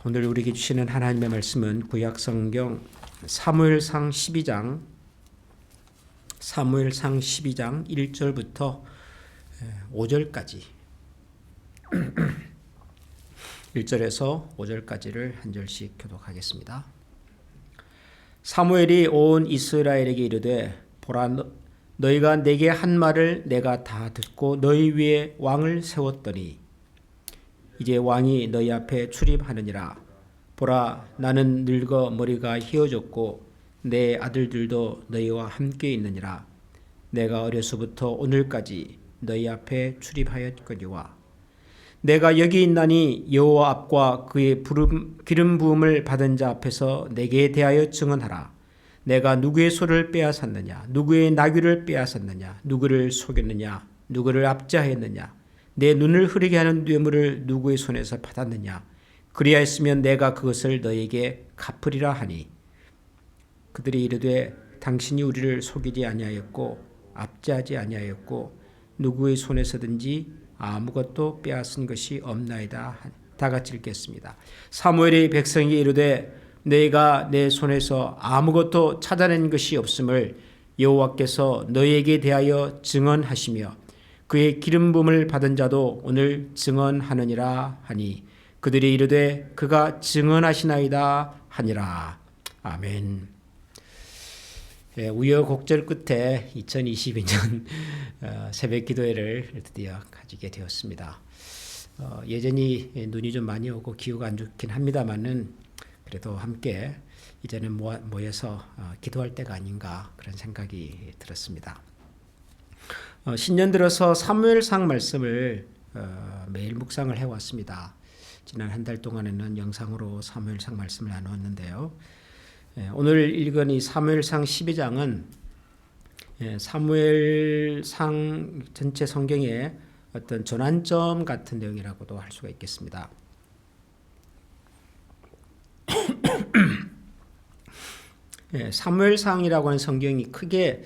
오늘 우리에게 주시는 하나님의 말씀은 구약성경 사무엘상 12장 1절부터 5절까지 1절에서 5절까지를 한 절씩 교독하겠습니다. 사무엘이 온 이스라엘에게 이르되 보라, 너희가 내게 한 말을 내가 다 듣고 너희 위에 왕을 세웠더니 이제 왕이 너희 앞에 출입하느니라. 보라, 나는 늙어 머리가 휘어졌고 내 아들들도 너희와 함께 있느니라. 내가 어려서부터 오늘까지 너희 앞에 출입하였거니와 내가 여기 있나니 여호와 앞과 그의 기름 부음을 받은 자 앞에서 내게 대하여 증언하라. 내가 누구의 소를 빼앗았느냐, 누구의 나귀를 빼앗았느냐, 누구를 속였느냐, 누구를 압제하였느냐, 내 눈을 흐리게 하는 뇌물을 누구의 손에서 받았느냐. 그리하였으면 내가 그것을 너에게 갚으리라 하니 그들이 이르되 당신이 우리를 속이지 아니하였고 압제하지 아니하였고 누구의 손에서든지 아무것도 빼앗은 것이 없나이다. 다 같이 읽겠습니다. 사무엘이 백성에게 이르되 너희가 내 손에서 아무것도 찾아낸 것이 없음을 여호와께서 너희에게 대하여 증언하시며 그의 기름 부음을 받은 자도 오늘 증언하느니라 하니 그들이 이르되 그가 증언하시나이다 하니라. 아멘. 우여곡절 끝에 2022년 새벽 기도회를 드디어 가지게 되었습니다. 여전히 눈이 좀 많이 오고 기후가 안 좋긴 합니다만은 그래도 함께 이제는 모여서 기도할 때가 아닌가 그런 생각이 들었습니다. 신년 들어서 사무엘상 말씀을 매일 묵상을 해왔습니다. 지난 한 달 동안에는 영상으로 사무엘상 말씀을 나누었는데요. 오늘 읽은 이 사무엘상 12장은 사무엘상 전체 성경의 어떤 전환점 같은 내용이라고도 할 수가 있겠습니다. 사무엘상이라고 하는 성경이 크게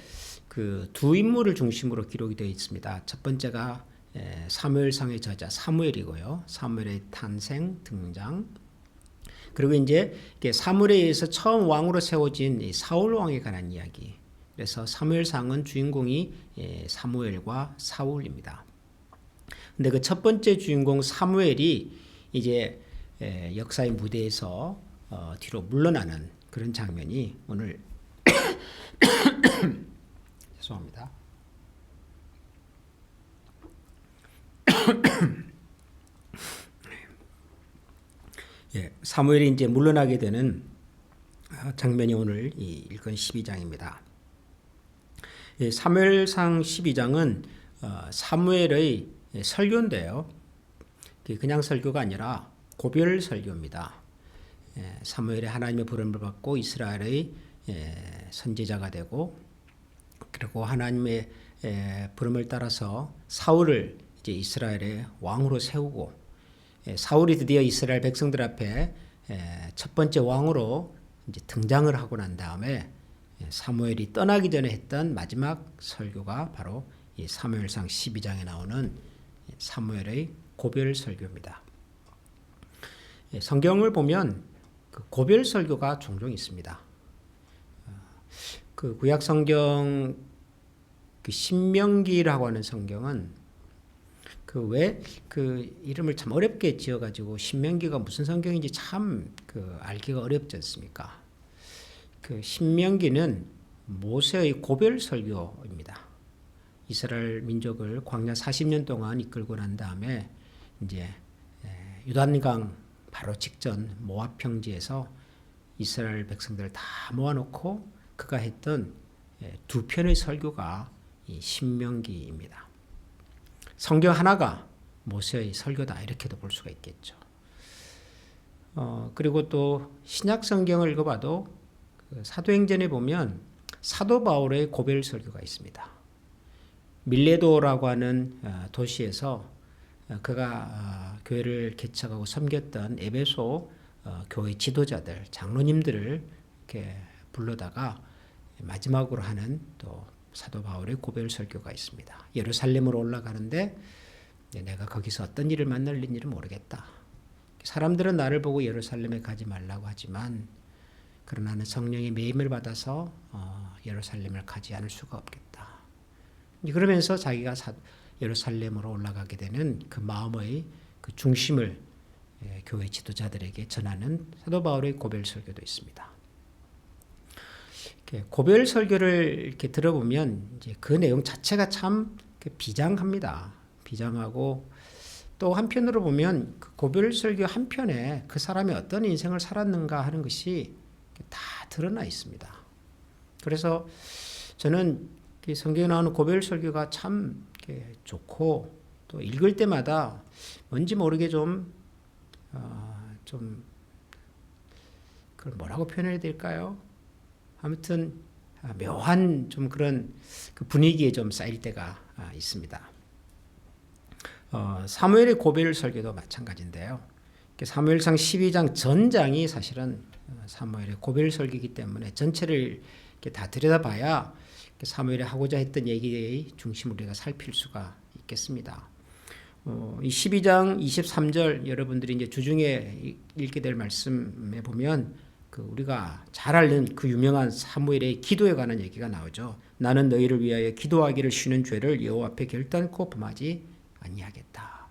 그 두 인물을 중심으로 기록이 되어 있습니다. 첫 번째가 사무엘상의 저자 사무엘이고요. 사무엘의 탄생, 등장. 그리고 이제 사무엘에 의해서 처음 왕으로 세워진 이 사울 왕에 관한 이야기. 그래서 사무엘상은 주인공이 사무엘과 사울입니다. 근데 그 첫 번째 주인공 사무엘이 이제 역사의 무대에서 뒤로 물러나는 그런 장면이 오늘 죄송합니다. 사무엘이 이제 물러나게 되는 장면이 오늘 읽은 12장입니다. 사무엘상 12장은 사무엘의 설교인데요. 그냥 설교가 아니라 고별 설교입니다. 사무엘이 하나님의 부름을 받고 이스라엘의 선지자가 되고 그리고 하나님의 부름을 따라서 사울을 이제 이스라엘의 왕으로 세우고 사울이 드디어 이스라엘 백성들 앞에 첫 번째 왕으로 이제 등장을 하고 난 다음에 사무엘이 떠나기 전에 했던 마지막 설교가 바로 이 사무엘상 12장에 나오는 사무엘의 고별 설교입니다. 성경을 보면 그 고별 설교가 종종 있습니다. 그 구약 성경 그 신명기라고 하는 성경은 그 이름을 참 어렵게 지어가지고 신명기가 무슨 성경인지 참 알기가 어렵지 않습니까? 그 신명기는 모세의 고별 설교입니다. 이스라엘 민족을 광야 40년 동안 이끌고 난 다음에 이제 요단강 바로 직전 모압 평지에서 이스라엘 백성들을 다 모아놓고 그가 했던 두 편의 설교가 이 신명기입니다. 성경 하나가 모세의 설교다 이렇게도 볼 수가 있겠죠. 그리고 또 신약 성경을 읽어봐도 사도행전에 보면 사도 바울의 고별 설교가 있습니다. 밀레도라고 하는 도시에서 그가 교회를 개척하고 섬겼던 에베소 교회 지도자들, 장로님들을 이렇게 불러다가 마지막으로 하는 또 사도 바울의 고별 설교가 있습니다. 예루살렘으로 올라가는데 내가 거기서 어떤 일을 만날 일인지를 모르겠다. 사람들은 나를 보고 예루살렘에 가지 말라고 하지만 그러나 나는 성령의 매임을 받아서 예루살렘을 가지 않을 수가 없겠다. 그러면서 자기가 예루살렘으로 올라가게 되는 그 마음의 그 중심을 교회 지도자들에게 전하는 사도 바울의 고별 설교도 있습니다. 고별 설교를 이렇게 들어보면 이제 그 내용 자체가 참 비장합니다. 비장하고 또 한편으로 보면 그 고별 설교 한편에 그 사람이 어떤 인생을 살았는가 하는 것이 다 드러나 있습니다. 그래서 저는 성경에 나오는 고별 설교가 참 좋고 또 읽을 때마다 뭔지 모르게 좀 그걸 뭐라고 표현해야 될까요? 아무튼 묘한 좀 그런 그 분위기에 좀 쌓일 때가 있습니다. 사무엘의 고별 설교도 마찬가지인데요. 사무엘상 12장 전장이 사실은 사무엘의 고별 설교이기 때문에 전체를 다 들여다봐야 사무엘이 하고자 했던 얘기의 중심을 우리가 살필 수가 있겠습니다. 이 12장 23절 여러분들이 이제 주중에 읽게 될 말씀에 보면 우리가 잘 아는 그 유명한 사무엘의 기도에 관한 얘기가 나오죠. 나는 너희를 위하여 기도하기를 쉬는 죄를 여호와 앞에 결단코 범하지 아니하겠다.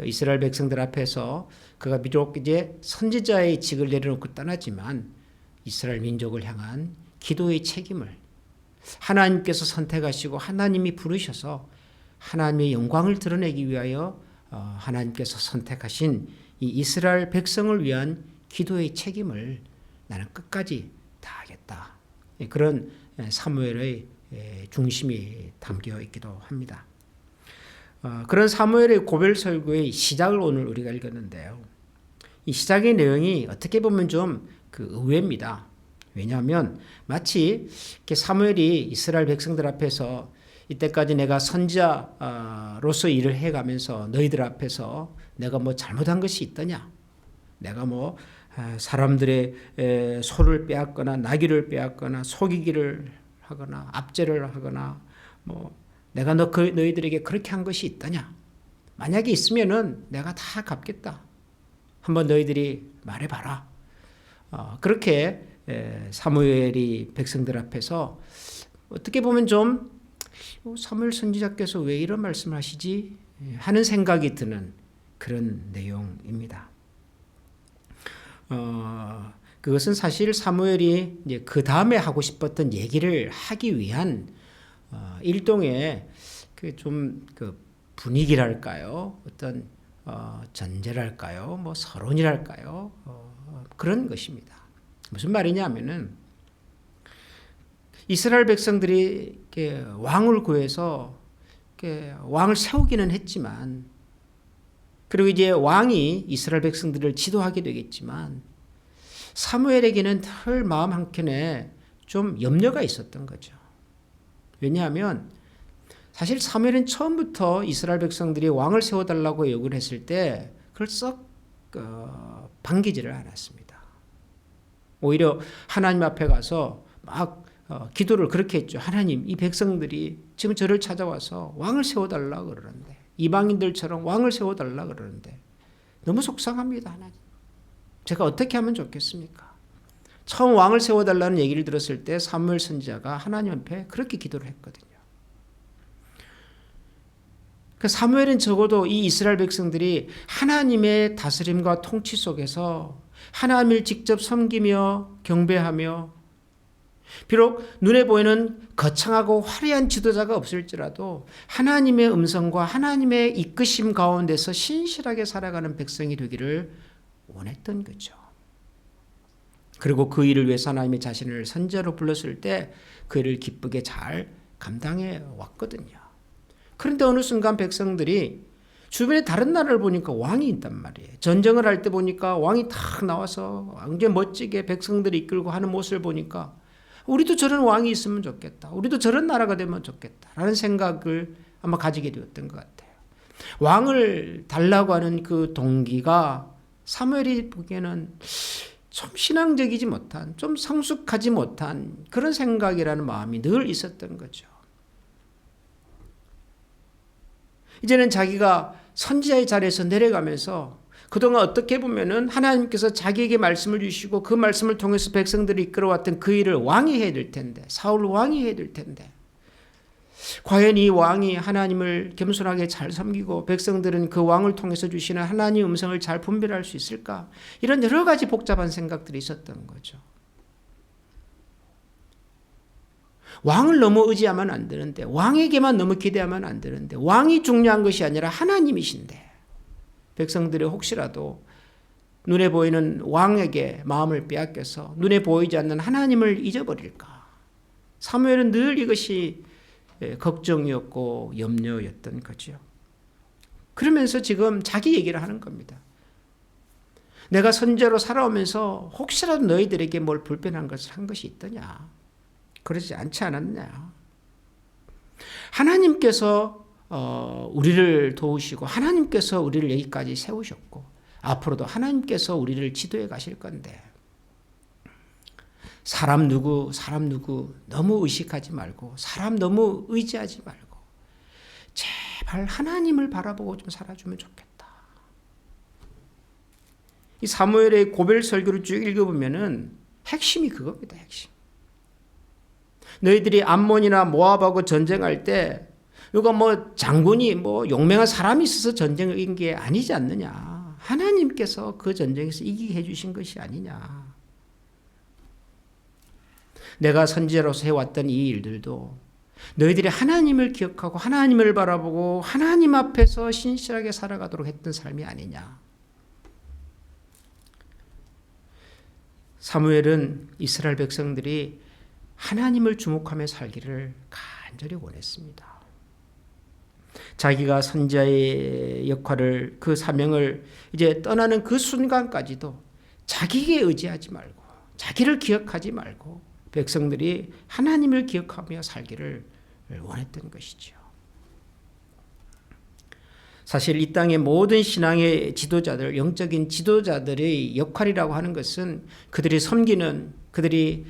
이스라엘 백성들 앞에서 그가 비록 이제 선지자의 직을 내려놓고 떠나지만 이스라엘 민족을 향한 기도의 책임을 하나님께서 선택하시고 하나님이 부르셔서 하나님의 영광을 드러내기 위하여 하나님께서 선택하신 이 이스라엘 백성을 위한 기도의 책임을 나는 끝까지 다하겠다. 그런 사무엘의 중심이 담겨 있기도 합니다. 그런 사무엘의 고별 설교의 시작을 오늘 우리가 읽었는데요. 이 시작의 내용이 어떻게 보면 좀 의외입니다. 왜냐하면 마치 사무엘이 이스라엘 백성들 앞에서 이때까지 내가 선지자로서 일을 해가면서 너희들 앞에서 내가 뭐 잘못한 것이 있더냐? 내가 뭐 사람들의 소를 빼앗거나 나귀를 빼앗거나 속이기를 하거나 압제를 하거나 뭐 내가 너희들에게 그렇게 한 것이 있더냐? 만약에 있으면은 내가 다 갚겠다. 한번 너희들이 말해봐라. 그렇게 사무엘이 백성들 앞에서 어떻게 보면 좀 사무엘 선지자께서 왜 이런 말씀을 하시지 하는 생각이 드는 그런 내용입니다. 그것은 사실 사무엘이 이제 그 다음에 하고 싶었던 얘기를 하기 위한 일종의 그 분위기랄까요? 어떤 전제랄까요? 뭐 서론이랄까요? 그런 것입니다. 무슨 말이냐면은 이스라엘 백성들이 왕을 구해서 왕을 세우기는 했지만 그리고 이제 왕이 이스라엘 백성들을 지도하게 되겠지만 사무엘에게는 늘 마음 한켠에 좀 염려가 있었던 거죠. 왜냐하면 사실 사무엘은 처음부터 이스라엘 백성들이 왕을 세워달라고 요구를 했을 때 그걸 썩 반기지를 않았습니다. 오히려 하나님 앞에 가서 막 기도를 그렇게 했죠. 하나님, 이 백성들이 지금 저를 찾아와서 왕을 세워달라고 그러는데 이방인들처럼 왕을 세워달라고 그러는데 너무 속상합니다. 하나님. 제가 어떻게 하면 좋겠습니까? 처음 왕을 세워달라는 얘기를 들었을 때 사무엘 선지자가 하나님 앞에 그렇게 기도를 했거든요. 그 사무엘은 적어도 이 이스라엘 백성들이 하나님의 다스림과 통치 속에서 하나님을 직접 섬기며 경배하며 비록 눈에 보이는 거창하고 화려한 지도자가 없을지라도 하나님의 음성과 하나님의 이끄심 가운데서 신실하게 살아가는 백성이 되기를 원했던 거죠. 그리고 그 일을 위해서 하나님이 자신을 선지자로 불렀을 때 그 일을 기쁘게 잘 감당해 왔거든요. 그런데 어느 순간 백성들이 주변에 다른 나라를 보니까 왕이 있단 말이에요. 전쟁을 할 때 보니까 왕이 탁 나와서 굉장히 멋지게 백성들이 이끌고 하는 모습을 보니까 우리도 저런 왕이 있으면 좋겠다. 우리도 저런 나라가 되면 좋겠다. 라는 생각을 아마 가지게 되었던 것 같아요. 왕을 달라고 하는 그 동기가 사무엘이 보기에는 좀 신앙적이지 못한, 좀 성숙하지 못한 그런 생각이라는 마음이 늘 있었던 거죠. 이제는 자기가 선지자의 자리에서 내려가면서 그동안 어떻게 보면은 하나님께서 자기에게 말씀을 주시고 그 말씀을 통해서 백성들이 이끌어왔던 그 일을 왕이 해야 될 텐데, 사울 왕이 해야 될 텐데, 과연 이 왕이 하나님을 겸손하게 잘 섬기고 백성들은 그 왕을 통해서 주시는 하나님의 음성을 잘 분별할 수 있을까? 이런 여러 가지 복잡한 생각들이 있었던 거죠. 왕을 너무 의지하면 안 되는데, 왕에게만 너무 기대하면 안 되는데, 왕이 중요한 것이 아니라 하나님이신데, 백성들이 혹시라도 눈에 보이는 왕에게 마음을 빼앗겨서 눈에 보이지 않는 하나님을 잊어버릴까? 사무엘은 늘 이것이 걱정이었고 염려였던 거죠. 그러면서 지금 자기 얘기를 하는 겁니다. 내가 선지자로 살아오면서 혹시라도 너희들에게 뭘 불편한 것을 한 것이 있더냐? 그러지 않지 않았냐? 하나님께서 우리를 도우시고 하나님께서 우리를 여기까지 세우셨고 앞으로도 하나님께서 우리를 지도해 가실 건데 사람 누구 너무 의식하지 말고 사람 너무 의지하지 말고 제발 하나님을 바라보고 좀 살아주면 좋겠다. 이 사무엘의 고별 설교를 쭉 읽어보면은 핵심이 그겁니다. 핵심. 너희들이 암몬이나 모압하고 전쟁할 때 이거 뭐 장군이 뭐 용맹한 사람이 있어서 전쟁을 이긴 게 아니지 않느냐. 하나님께서 그 전쟁에서 이기게 해주신 것이 아니냐. 내가 선지자로서 해왔던 이 일들도 너희들이 하나님을 기억하고 하나님을 바라보고 하나님 앞에서 신실하게 살아가도록 했던 삶이 아니냐. 사무엘은 이스라엘 백성들이 하나님을 주목하며 살기를 간절히 원했습니다. 자기가 선지자의 역할을 그 사명을 이제 떠나는 그 순간까지도 자기에게 의지하지 말고 자기를 기억하지 말고 백성들이 하나님을 기억하며 살기를 원했던 것이죠. 사실 이 땅의 모든 신앙의 지도자들, 영적인 지도자들의 역할이라고 하는 것은 그들이 섬기는, 그들이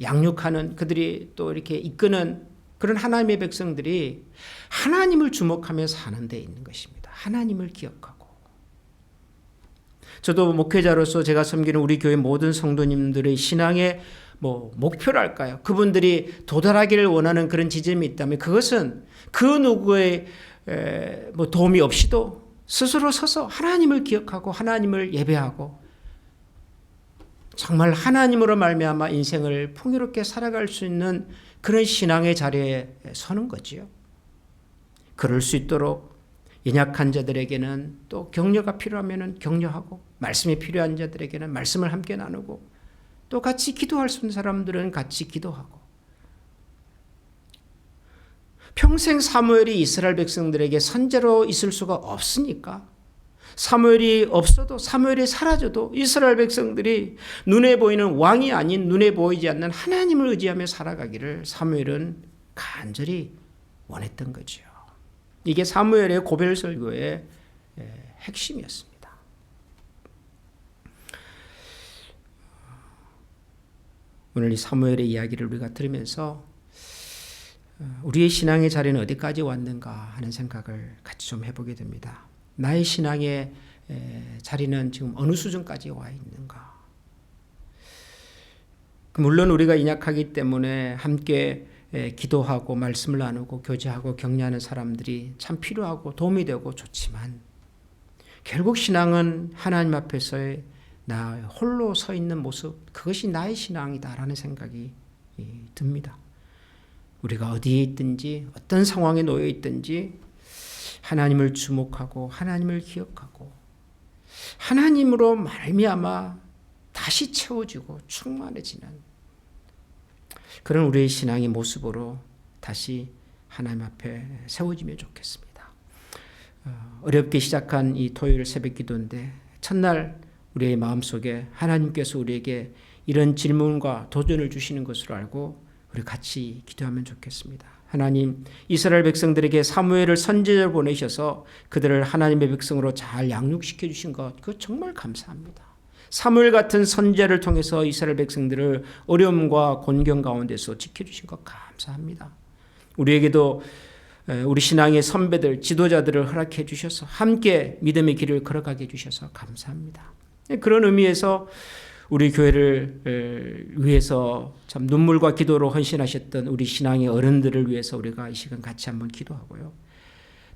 양육하는, 그들이 또 이렇게 이끄는 그런 하나님의 백성들이 하나님을 주목하며 사는 데 있는 것입니다. 하나님을 기억하고. 저도 목회자로서 제가 섬기는 우리 교회 모든 성도님들의 신앙의 목표랄까요? 그분들이 도달하기를 원하는 그런 지점이 있다면 그것은 그 누구의 도움이 없이도 스스로 서서 하나님을 기억하고 하나님을 예배하고 정말 하나님으로 말미암아 인생을 풍요롭게 살아갈 수 있는 그런 신앙의 자리에 서는 거지요. 그럴 수 있도록 연약한 자들에게는 또 격려가 필요하면 격려하고 말씀이 필요한 자들에게는 말씀을 함께 나누고 또 같이 기도할 수 있는 사람들은 같이 기도하고 평생 사무엘이 이스라엘 백성들에게 선지자로 있을 수가 없으니까 사무엘이 없어도 사무엘이 사라져도 이스라엘 백성들이 눈에 보이는 왕이 아닌 눈에 보이지 않는 하나님을 의지하며 살아가기를 사무엘은 간절히 원했던 거죠. 이게 사무엘의 고별 설교의 핵심이었습니다. 오늘 이 사무엘의 이야기를 우리가 들으면서 우리의 신앙의 자리는 어디까지 왔는가 하는 생각을 같이 좀 해보게 됩니다. 나의 신앙의 자리는 지금 어느 수준까지 와 있는가? 물론 우리가 연약하기 때문에 함께 기도하고 말씀을 나누고 교제하고 격려하는 사람들이 참 필요하고 도움이 되고 좋지만 결국 신앙은 하나님 앞에서의 나 홀로 서 있는 모습, 그것이 나의 신앙이다라는 생각이 듭니다. 우리가 어디에 있든지 어떤 상황에 놓여 있든지 하나님을 주목하고 하나님을 기억하고 하나님으로 말미암아 다시 채워지고 충만해지는 그런 우리의 신앙의 모습으로 다시 하나님 앞에 세워지면 좋겠습니다. 어렵게 시작한 이 토요일 새벽 기도인데 첫날 우리의 마음속에 하나님께서 우리에게 이런 질문과 도전을 주시는 것으로 알고 우리 같이 기도하면 좋겠습니다. 하나님, 이스라엘 백성들에게 사무엘을 선지자로 보내셔서 그들을 하나님의 백성으로 잘 양육시켜 주신 것, 그거 정말 감사합니다. 사무엘 같은 선지자를 통해서 이스라엘 백성들을 어려움과 곤경 가운데서 지켜주신 것 감사합니다. 우리에게도 우리 신앙의 선배들, 지도자들을 허락해 주셔서 함께 믿음의 길을 걸어가게 해주셔서 감사합니다. 그런 의미에서 우리 교회를 위해서 참 눈물과 기도로 헌신하셨던 우리 신앙의 어른들을 위해서 우리가 이 시간 같이 한번 기도하고요.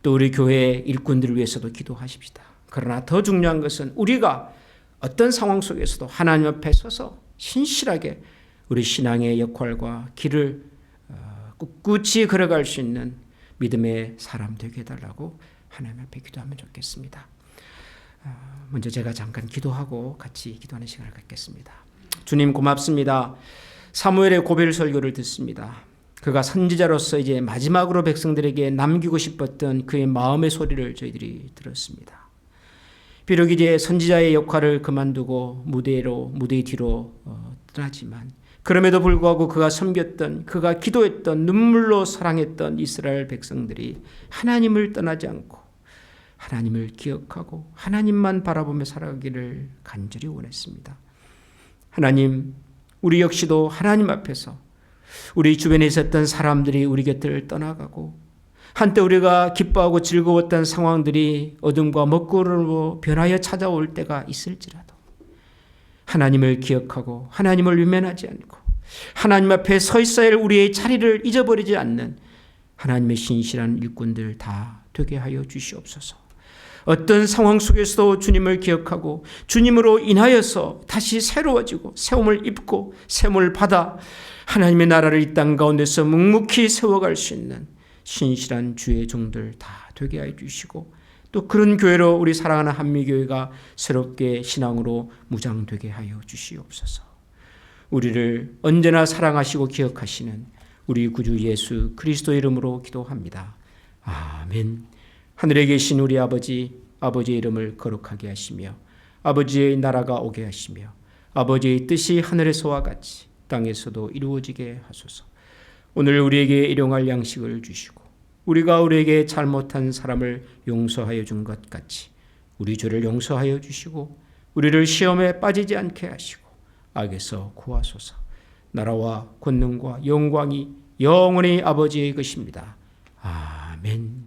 또 우리 교회 일꾼들을 위해서도 기도하십시다. 그러나 더 중요한 것은 우리가 어떤 상황 속에서도 하나님 앞에 서서 신실하게 우리 신앙의 역할과 길을 꿋꿋이 걸어갈 수 있는 믿음의 사람 되게 해달라고 하나님 앞에 기도하면 좋겠습니다. 먼저 제가 잠깐 기도하고 같이 기도하는 시간을 갖겠습니다. 주님 고맙습니다. 사무엘의 고별 설교를 듣습니다. 그가 선지자로서 이제 마지막으로 백성들에게 남기고 싶었던 그의 마음의 소리를 저희들이 들었습니다. 비록 이제 선지자의 역할을 그만두고 무대 뒤로 떠나지만 그럼에도 불구하고 그가 섬겼던, 그가 기도했던, 눈물로 사랑했던 이스라엘 백성들이 하나님을 떠나지 않고 하나님을 기억하고 하나님만 바라보며 살아가기를 간절히 원했습니다. 하나님, 우리 역시도 하나님 앞에서 우리 주변에 있었던 사람들이 우리 곁을 떠나가고 한때 우리가 기뻐하고 즐거웠던 상황들이 어둠과 먹구름으로 변하여 찾아올 때가 있을지라도 하나님을 기억하고 하나님을 외면하지 않고 하나님 앞에 서 있어야 할 우리의 자리를 잊어버리지 않는 하나님의 신실한 일꾼들 다 되게 하여 주시옵소서. 어떤 상황 속에서도 주님을 기억하고 주님으로 인하여서 다시 새로워지고 새움을 입고 샘을 받아 하나님의 나라를 이 땅 가운데서 묵묵히 세워갈 수 있는 신실한 주의 종들 다 되게 하여 주시고 또 그런 교회로 우리 사랑하는 한미교회가 새롭게 신앙으로 무장되게 하여 주시옵소서. 우리를 언제나 사랑하시고 기억하시는 우리 구주 예수 그리스도 이름으로 기도합니다. 아멘. 하늘에 계신 우리 아버지의 이름을 거룩하게 하시며 아버지의 나라가 오게 하시며 아버지의 뜻이 하늘에서와 같이 땅에서도 이루어지게 하소서. 오늘 우리에게 일용할 양식을 주시고 우리가 우리에게 잘못한 사람을 용서하여 준 것 같이 우리 죄를 용서하여 주시고 우리를 시험에 빠지지 않게 하시고 악에서 구하소서. 나라와 권능과 영광이 영원히 아버지의 것입니다. 아멘.